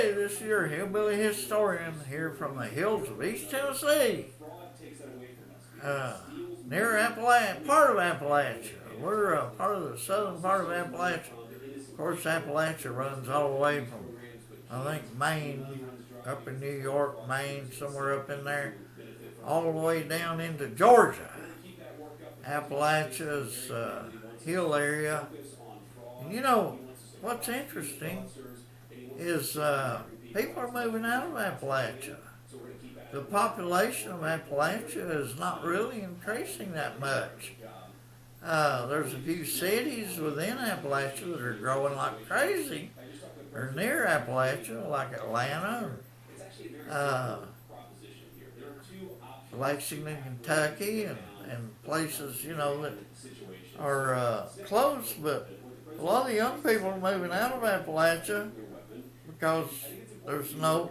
Hey, this is your hillbilly historian here from the hills of East Tennessee, uh, near Appalachia, part of Appalachia. We're part of the southern part of Appalachia. Of course, Appalachia runs all the way from, I think, Maine, up in New York, Maine, somewhere up in there, all the way down into Georgia. Appalachia's hill area. And you know, what's interesting is people are moving out of Appalachia. The population of Appalachia is not really increasing that much. There's a few cities within Appalachia that are growing like crazy, or near Appalachia, like Atlanta, Lexington, Kentucky, and places, that are close, but a lot of the young people are moving out of Appalachia because there's no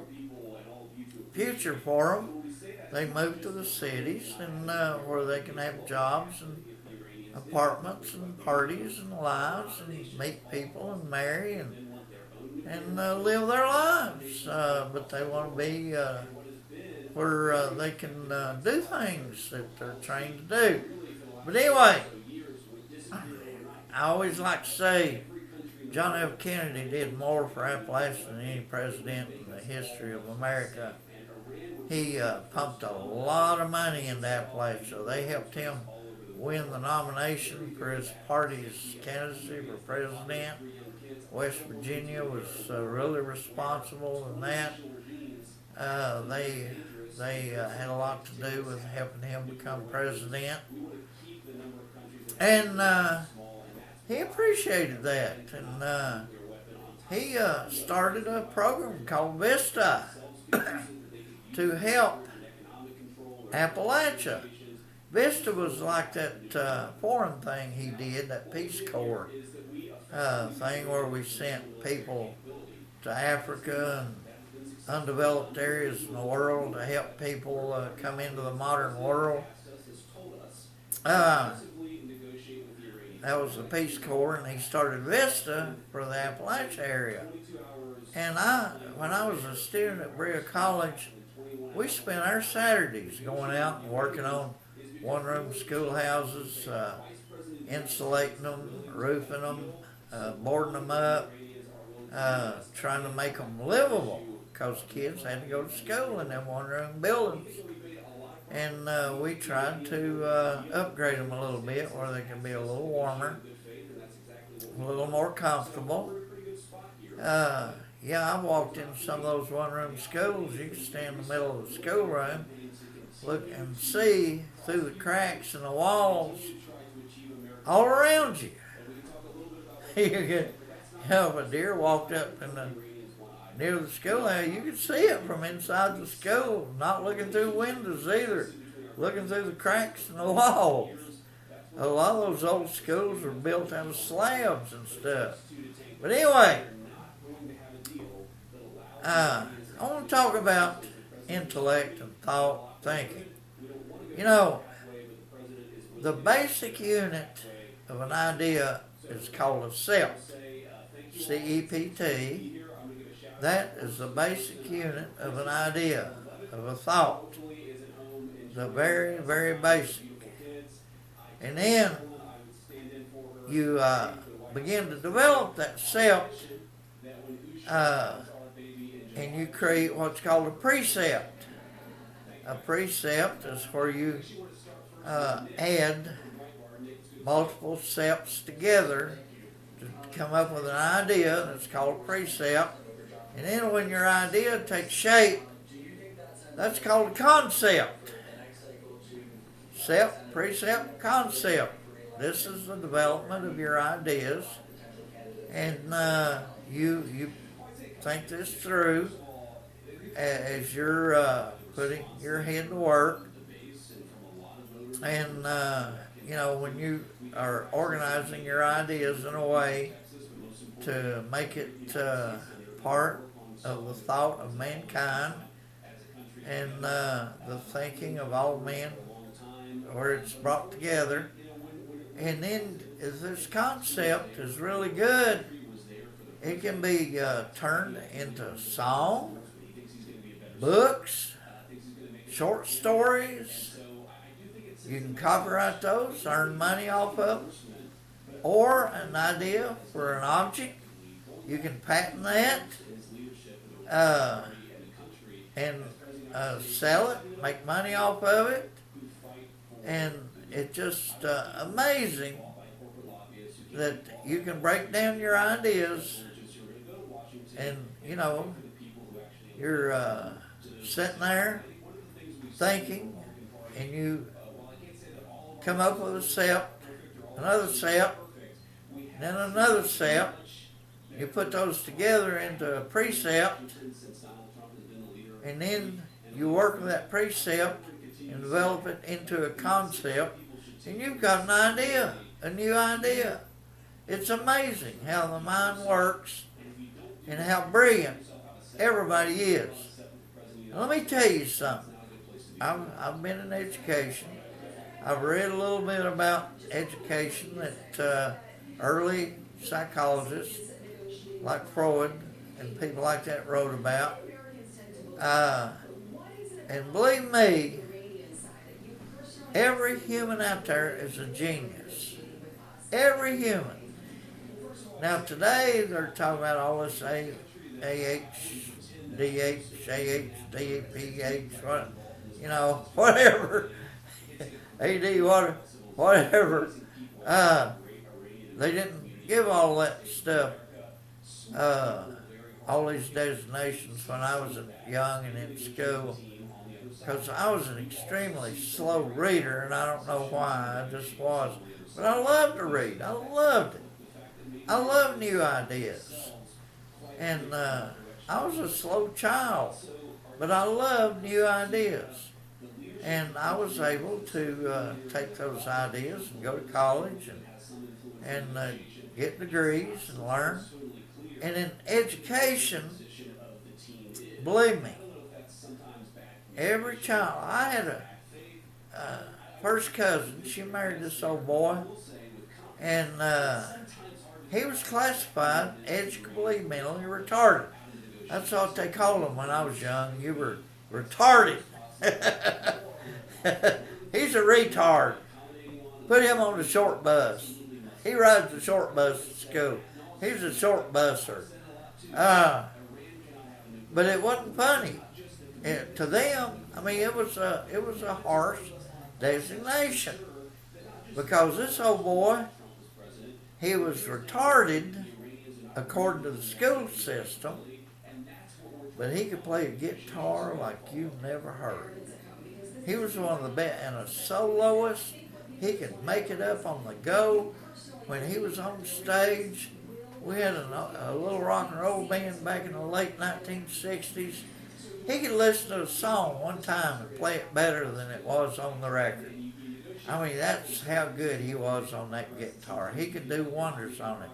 future for them. They move to the cities and where they can have jobs and apartments and parties and lives and meet people and marry and live their lives. But they want to be where they can do things that they're trained to do. But anyway, I always like to say John F. Kennedy did more for Appalachia than any president in the history of America. He pumped a lot of money into Appalachia. They helped him win the nomination for his party's candidacy for president. West Virginia was really responsible in that. They had a lot to do with helping him become president. And he appreciated that. And he started a program called Vista to help Appalachia. Vista was like that foreign thing he did, that Peace Corps thing where we sent people to Africa and undeveloped areas in the world to help people come into the modern world. That was the Peace Corps, and he started Vista for the Appalachia area. And when I was a student at Brea College, we spent our Saturdays going out and working on one-room schoolhouses, insulating them, roofing them, boarding them up, trying to make them livable, because kids had to go to school in them one-room buildings. And we tried to upgrade them a little bit where they could be a little warmer, a little more comfortable. I walked in some of those one-room schools. You could stand in the middle of the schoolroom, look and see through the cracks in the walls all around you. If a deer walked up near the schoolhouse, you could see it from inside the school, not looking through windows either, looking through the cracks in the walls. A lot of those old schools were built out of slabs and stuff. But anyway, I want to talk about intellect and thought thinking. The basic unit of an idea is called a cept, C-E-P-T. That is the basic unit of an idea, of a thought. The very, very basic. And then you begin to develop that cept, and you create what's called a precept. A precept is where you add multiple cepts together to come up with an idea that's called a precept. And then when your idea takes shape, that's called a concept. Cept, precept, concept. This is the development of your ideas. And you think this through as you're putting your head to work. And, when you are organizing your ideas in a way to make it part of the thought of mankind and the thinking of all men, where it's brought together. And then if this concept is really good, It can be turned into song, books, short stories. You can copyright those, earn money off of them. Or an idea for an object, you can patent that uh, and sell it, make money off of it. And it's just amazing that you can break down your ideas and, you're sitting there thinking and you come up with a cept, another cept, then another cept. You put those together into a precept, and then you work with that precept and develop it into a concept, and you've got an idea, a new idea. It's amazing how the mind works and how brilliant everybody is. Let me tell you something. I've been in education. I've read a little bit about education that early psychologists like Freud and people like that wrote about. And believe me, every human out there is a genius. Every human. Now today they're talking about all this whatever. Whatever. They didn't give all that stuff, all these designations when I was young and in school, because I was an extremely slow reader, and I don't know why, I just was. But I loved to read. I loved it. I love new ideas. And I was a slow child, but I loved new ideas. And I was able to take those ideas and go to college and get degrees and learn. And in education, believe me, every child, I had a first cousin, she married this old boy, and he was classified educably mentally retarded. That's what they called him when I was young. You were retarded. He's a retard. Put him on the short bus. He rides the short bus to school. He's a short busser. But it wasn't funny. To them, I mean, it was a harsh designation. Because this old boy, he was retarded according to the school system, but he could play a guitar like you've never heard. He was one of the best, and a soloist. He could make it up on the go. When he was on stage, we had a little rock and roll band back in the late 1960s. He could listen to a song one time and play it better than it was on the record. I mean, that's how good he was on that guitar. He could do wonders on it.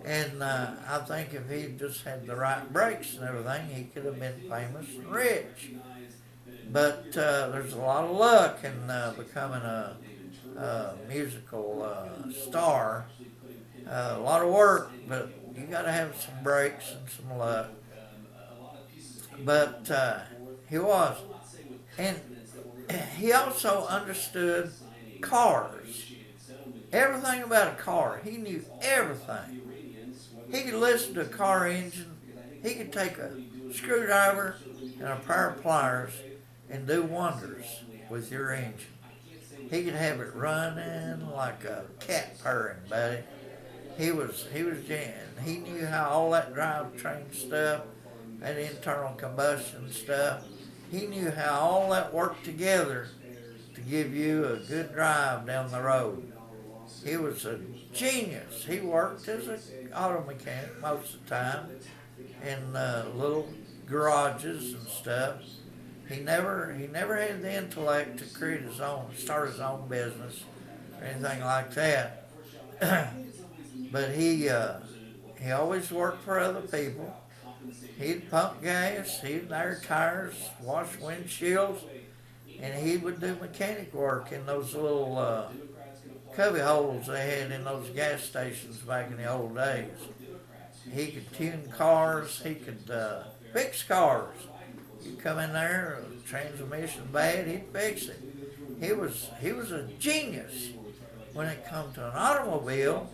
And I think if he just had the right breaks and everything, he could have been famous and rich. But there's a lot of luck in becoming a musical star. A lot of work, but you got to have some breaks and some luck. But he was. And he also understood cars. Everything about a car. He knew everything. He could listen to a car engine. He could take a screwdriver and a pair of pliers and do wonders with your engine. He could have it running like a cat purring, buddy. He was he knew how all that drivetrain stuff, that internal combustion stuff, he knew how all that worked together to give you a good drive down the road. He was a genius. He worked as an auto mechanic most of the time in little garages and stuff. He never had the intellect to create start his own business or anything like that. But he always worked for other people. He'd pump gas, he'd air tires, wash windshields, and he would do mechanic work in those little cubby holes they had in those gas stations back in the old days. he could tune cars. He could fix cars. You come in there, a transmission bad, he'd fix it. He was a genius when it come to an automobile.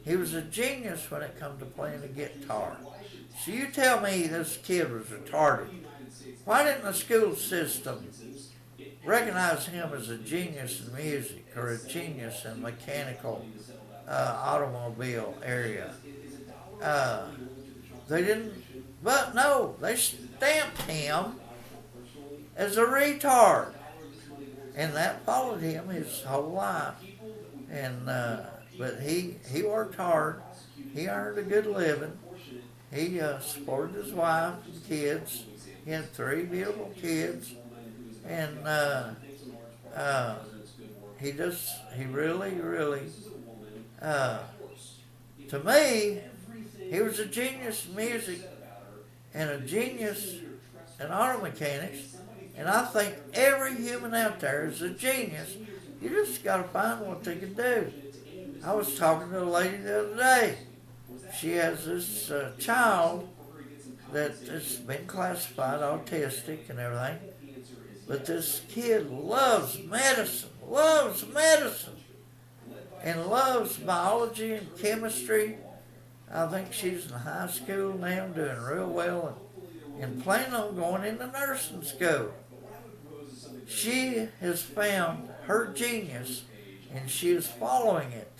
He was a genius when it come to playing the guitar. So you tell me this kid was retarded. Why didn't the school system recognize him as a genius in music or a genius in mechanical automobile area? They didn't, but no, they stamped him as a retard, and that followed him his whole life. And but he worked hard. He earned a good living. He supported his wife and kids. He had 3 beautiful kids, and he really, to me, he was a genius in music and a genius in auto mechanics. And I think every human out there is a genius. You just got to find what they can do. I was talking to a lady the other day. She has this child that has been classified autistic and everything. But this kid loves medicine, and loves biology and chemistry. I think she's in high school now, doing real well, and planning on going into nursing school. She has found her genius, and she is following it.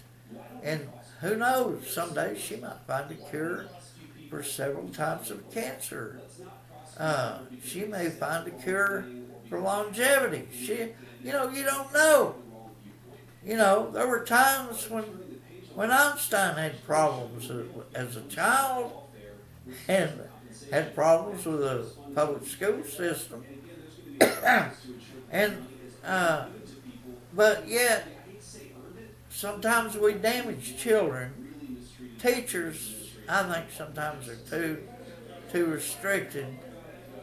And who knows, someday she might find a cure for several types of cancer. She may find a cure for longevity. You don't know. There were times when Einstein had problems as a child and had problems with the public school system. And but yet sometimes we damage children. Teachers, I think, sometimes are too restricted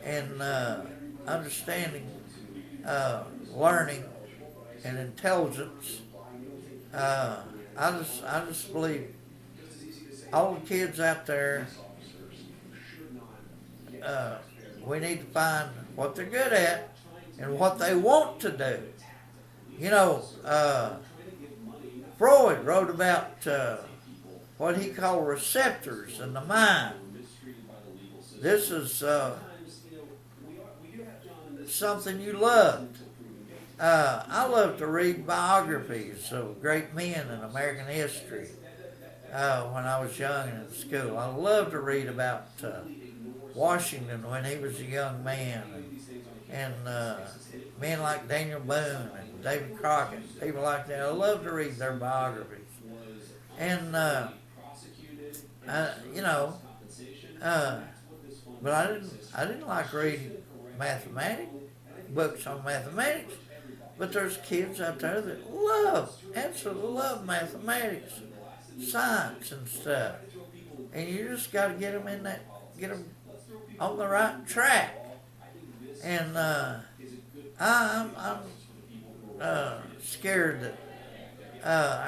in understanding learning and intelligence. I just believe all the kids out there, we need to find what they're good at and what they want to do. Freud wrote about what he called receptors in the mind. This is something you loved. I love to read biographies of great men in American history when I was young and in school. I love to read about Washington when he was a young man, and men like Daniel Boone and David Crockett, people like that. I love to read their biographies. And, but I didn't like reading books on mathematics. But there's kids out there that absolutely love mathematics, science and stuff. And you just got to get them on the right track. And I'm scared that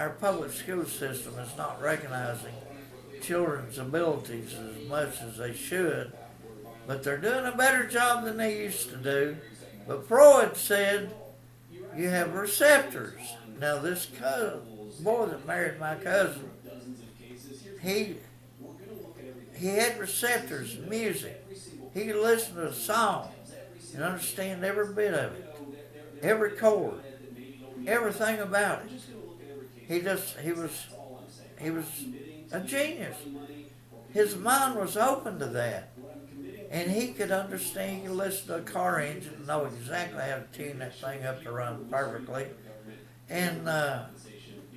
our public school system is not recognizing children's abilities as much as they should. But they're doing a better job than they used to do. But Freud said you have receptors. Now this boy that married my cousin, he had receptors in music. He could listen to a song and understand every bit of it, every chord, everything about it. He was a genius. His mind was open to that. And he could understand, he could listen to a car engine and know exactly how to tune that thing up to run perfectly. And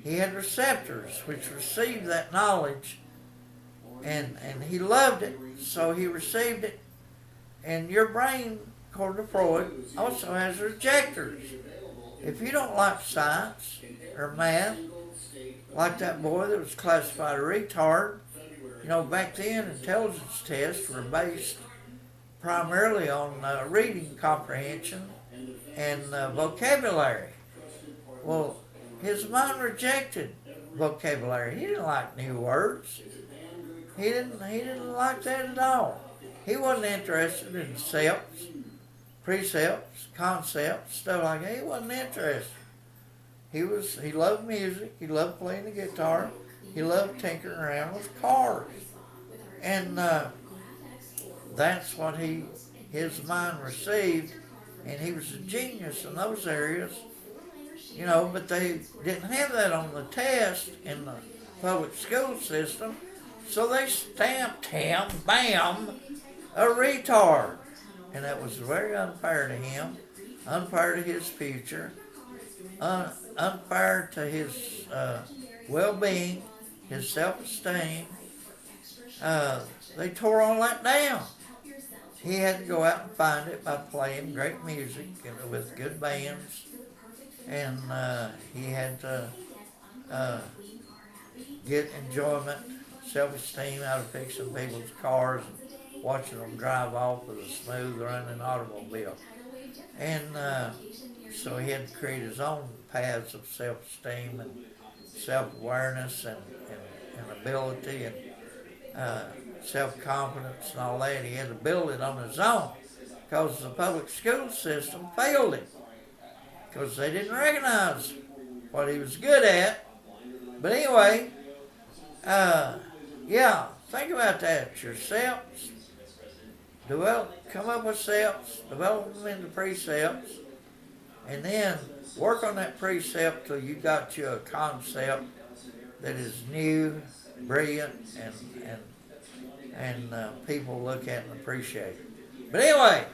he had receptors which received that knowledge, and he loved it, so he received it. And your brain, according to Freud, also has rejectors. If you don't like science or math, like that boy that was classified a retard, back then intelligence tests were based primarily on reading comprehension and vocabulary. Well, his mind rejected vocabulary. He didn't like new words. He didn't like that at all. He wasn't interested in cepts, precepts, concepts, stuff like that. He wasn't interested. He loved music. He loved playing the guitar. He loved tinkering around with cars, and that's what his mind received. And he was a genius in those areas, But they didn't have that on the test in the public school system, so they stamped him, bam, a retard, and that was very unfair to him, unfair to his future, unfair to his well-being, his self-esteem. They tore all that down. He had to go out and find it by playing great music with good bands, and he had to get enjoyment, self-esteem out of fixing people's cars and watching them drive off with a smooth running automobile. And so he had to create his own paths of self-esteem and self-awareness and ability and self-confidence and all that. He had to build it on his own because the public school system failed him because they didn't recognize what he was good at. But anyway, think about that. Your Cepts, come up with Cepts, develop them into precepts, and then work on that precept till you got you a concept that is new, brilliant, and people look at and appreciate. But anyway,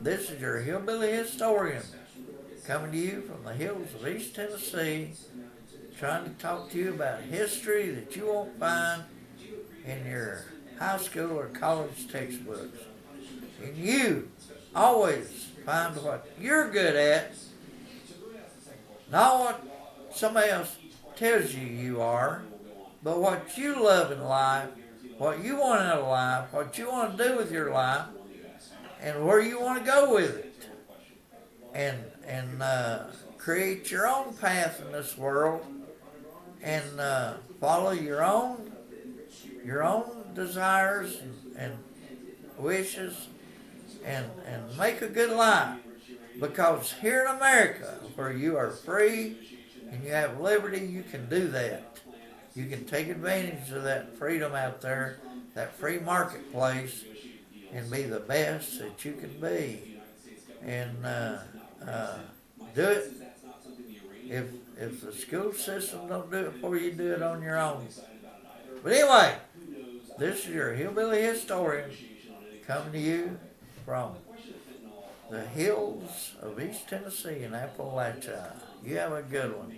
this is your hillbilly historian coming to you from the hills of East Tennessee, trying to talk to you about history that you won't find in your high school or college textbooks. And you always find what you're good at, not what somebody else tells you are, but what you love in life, what you want out of life, what you want to do with your life, and where you want to go with it. And create your own path in this world, and follow your own desires and wishes, and make a good life. Because here in America, where you are free and you have liberty, you can do that. You can take advantage of that freedom out there, that free marketplace, and be the best that you can be. And do it. If the school system don't do it for you, do it on your own. But anyway, this is your hillbilly historian coming to you from the hills of East Tennessee and Appalachia. You have a good one.